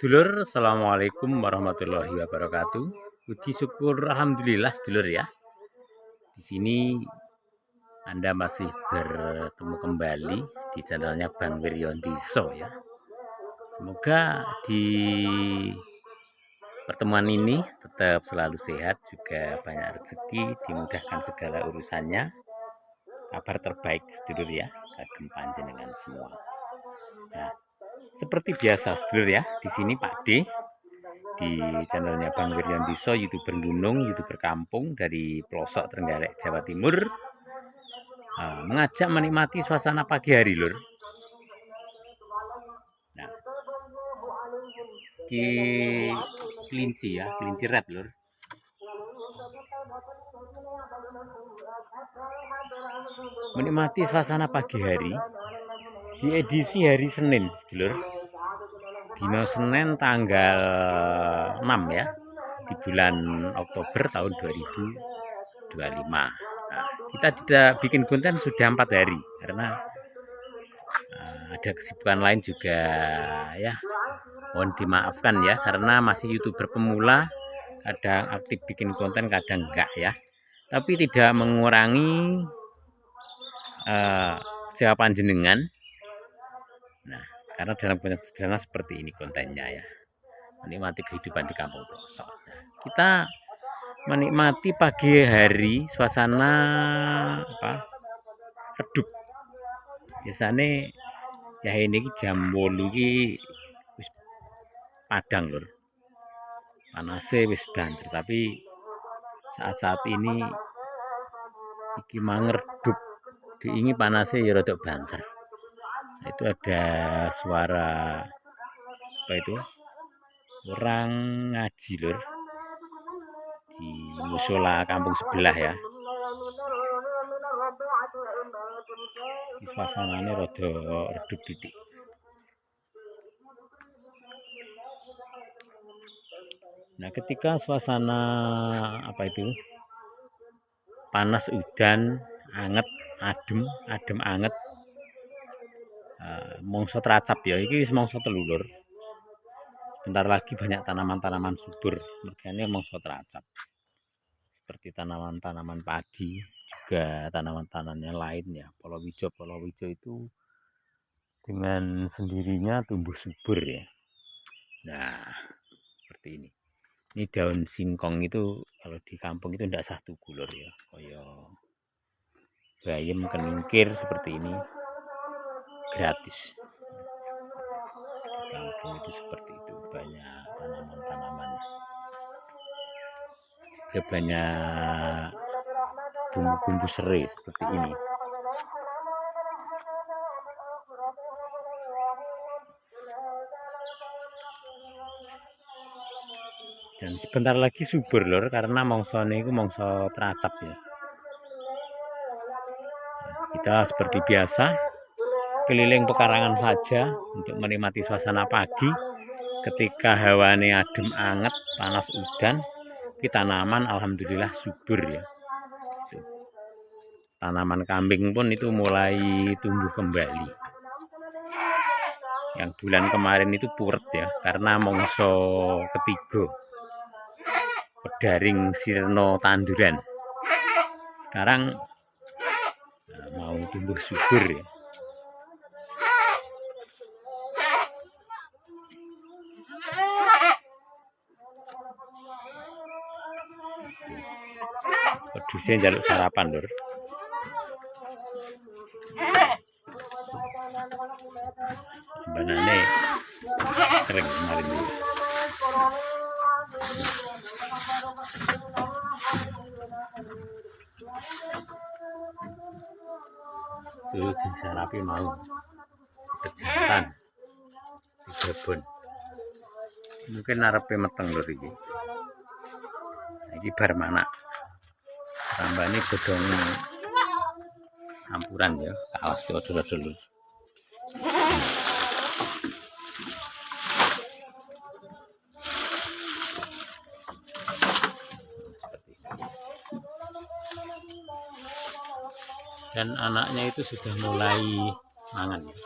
Sedulur, assalamualaikum warahmatullahi wabarakatuh. Puji syukur, alhamdulillah, sedulur ya. Di sini Anda masih bertemu kembali di channelnya Bang Wiryondiso ya. Semoga di pertemuan ini tetap selalu sehat, juga banyak rezeki, dimudahkan segala urusannya. Kabar terbaik sedulur ya, kagem panjenengan semua. Nah, seperti biasa sedulur ya, di sini Pak D di channelnya Bang Wiryondiso, YouTuber gunung, YouTuber kampung dari pelosok Trenggalek, Jawa Timur, mengajak menikmati suasana pagi hari lur. Nah, kelinci ya, kelinci red lur. Menikmati suasana pagi hari di edisi hari Senin sedulur. Dino Senin tanggal 6 ya, di bulan Oktober tahun 2025. Nah, kita tidak bikin konten sudah 4 hari karena ada kesibukan lain juga ya. Mohon dimaafkan ya, karena masih YouTuber pemula, kadang aktif bikin konten, kadang enggak ya. Tapi tidak mengurangi jawaban jenengan. Nah, karena dalam konten sederhana seperti ini kontennya ya, menikmati kehidupan di kampung pelosok. Nah, kita menikmati pagi hari suasana redup. Biasanya ya ini jam 8 iki wis padang lur. Panasnya wis banter, tapi saat-saat ini iki redup. Diingi panasnya ya rada banter. Itu ada suara apa itu? Orang ngaji lur di musola kampung sebelah ya. Di suasananya rada redup titik. Nah, ketika suasana apa itu? Panas, udan, anget, adem anget. Mongso teracap ya, iki wis mongso telur. Bentar lagi banyak tanaman-tanaman subur, makanya mongso teracap. Seperti tanaman-tanaman padi, juga tanaman-tanaman yang lain ya. Palawija itu dengan sendirinya tumbuh subur ya. Nah, seperti ini. Ini daun singkong itu kalau di kampung itu tidak satu gulur ya, koyo bayam keningkir seperti ini gratis. Di kampung itu seperti itu, banyak tanaman-tanaman, juga banyak bumbu-bumbu serai seperti ini. Dan sebentar lagi subur lor, karena mongsone itu mongso teracap ya. Kita seperti biasa keliling pekarangan saja untuk menikmati suasana pagi ketika hawanya adem anget, panas udan. Kita tanaman alhamdulillah subur ya. Tanaman kambing pun itu mulai tumbuh kembali. Yang bulan kemarin itu puret ya, karena mongso ketiga pedaring sirno tanduran. Sekarang mau tumbuh subur ya. Pedusnya jaluk sarapan lur. Banane kering kemarin dulu. Tuh disarapi mau kejantan di kebun. Mungkin arepe meteng lur iki. Iki bar mana? Tambah ini godong campuran ya, alas dulu. Dan anaknya itu sudah mulai mangan ya.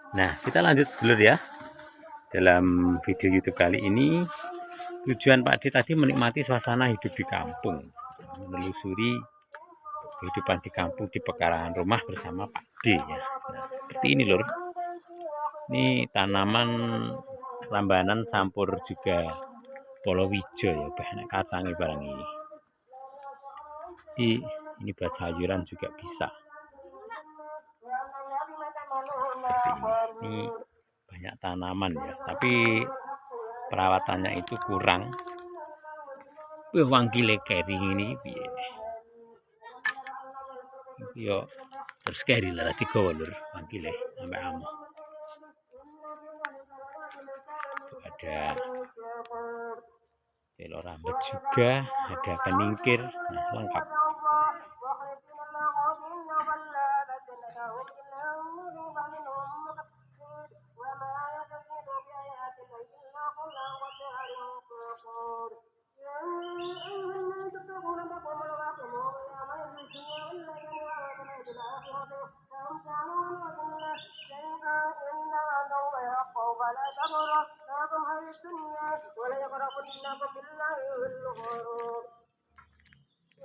Nah, kita lanjut dulu ya. Dalam video YouTube kali ini, tujuan Pak D tadi menikmati suasana hidup di kampung, menelusuri kehidupan di kampung di pekarangan rumah bersama Pak D ya. Nah, seperti ini lur. Ini tanaman rambanan campur juga polowijo ya, banyak kacangnya barang ini. Jadi ini buat sayuran juga bisa. Seperti ini banyak tanaman ya, tapi perawatannya itu kurang. Wangi kering ini yo terus keri lah tiga lur wangi sampai amo. Ada telur rambut juga, ada peningkir, nah lengkap.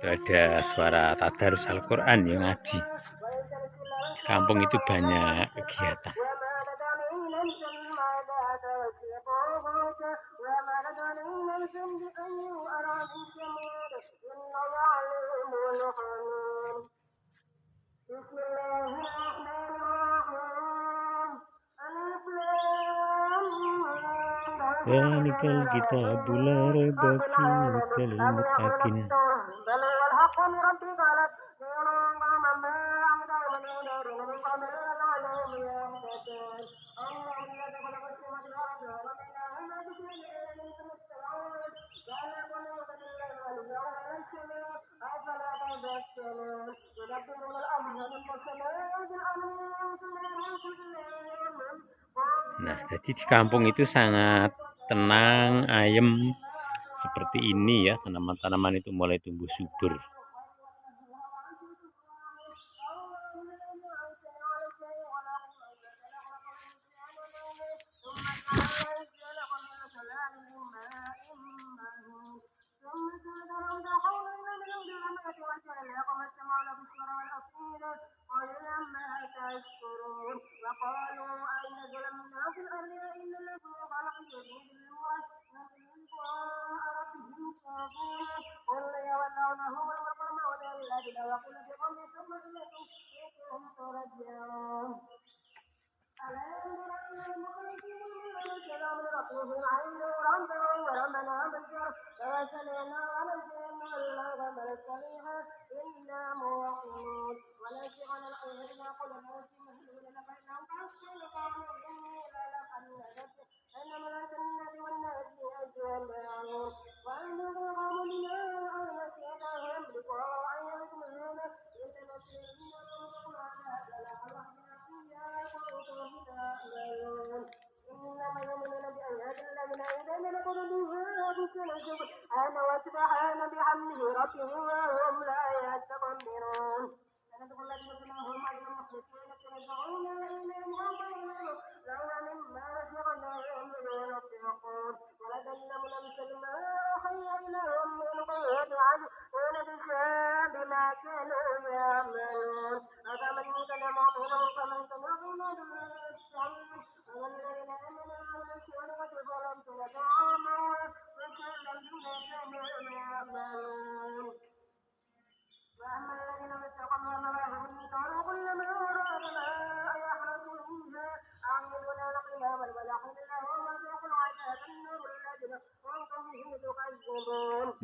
Ada suara tadarus Al-Quran yang ngaji. Kampung itu banyak kegiatan. Zalikal kitabul la raiba fihi hudal lil muttaqin. Nah, jadi di kampung itu sangat tenang, ayem seperti ini ya. Tanaman-tanaman itu mulai tumbuh subur.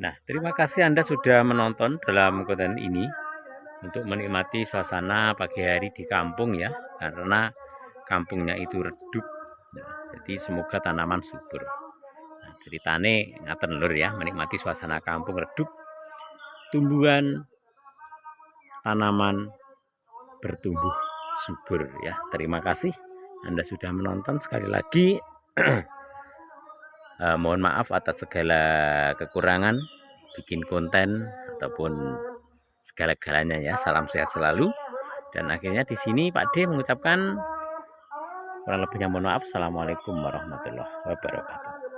Nah, terima kasih Anda sudah menonton dalam konten ini untuk menikmati suasana pagi hari di kampung ya, karena kampungnya itu redup. Jadi semoga tanaman subur. Nah, ceritane ngaten lur ya, menikmati suasana kampung redup, tumbuhan tanaman bertumbuh subur ya. Terima kasih Anda sudah menonton. Sekali lagi mohon maaf atas segala kekurangan bikin konten ataupun segala-galanya ya. Salam sehat selalu. Dan akhirnya di sini Pak D mengucapkan kurang lebihnya mohon maaf. Assalamualaikum warahmatullahi wabarakatuh.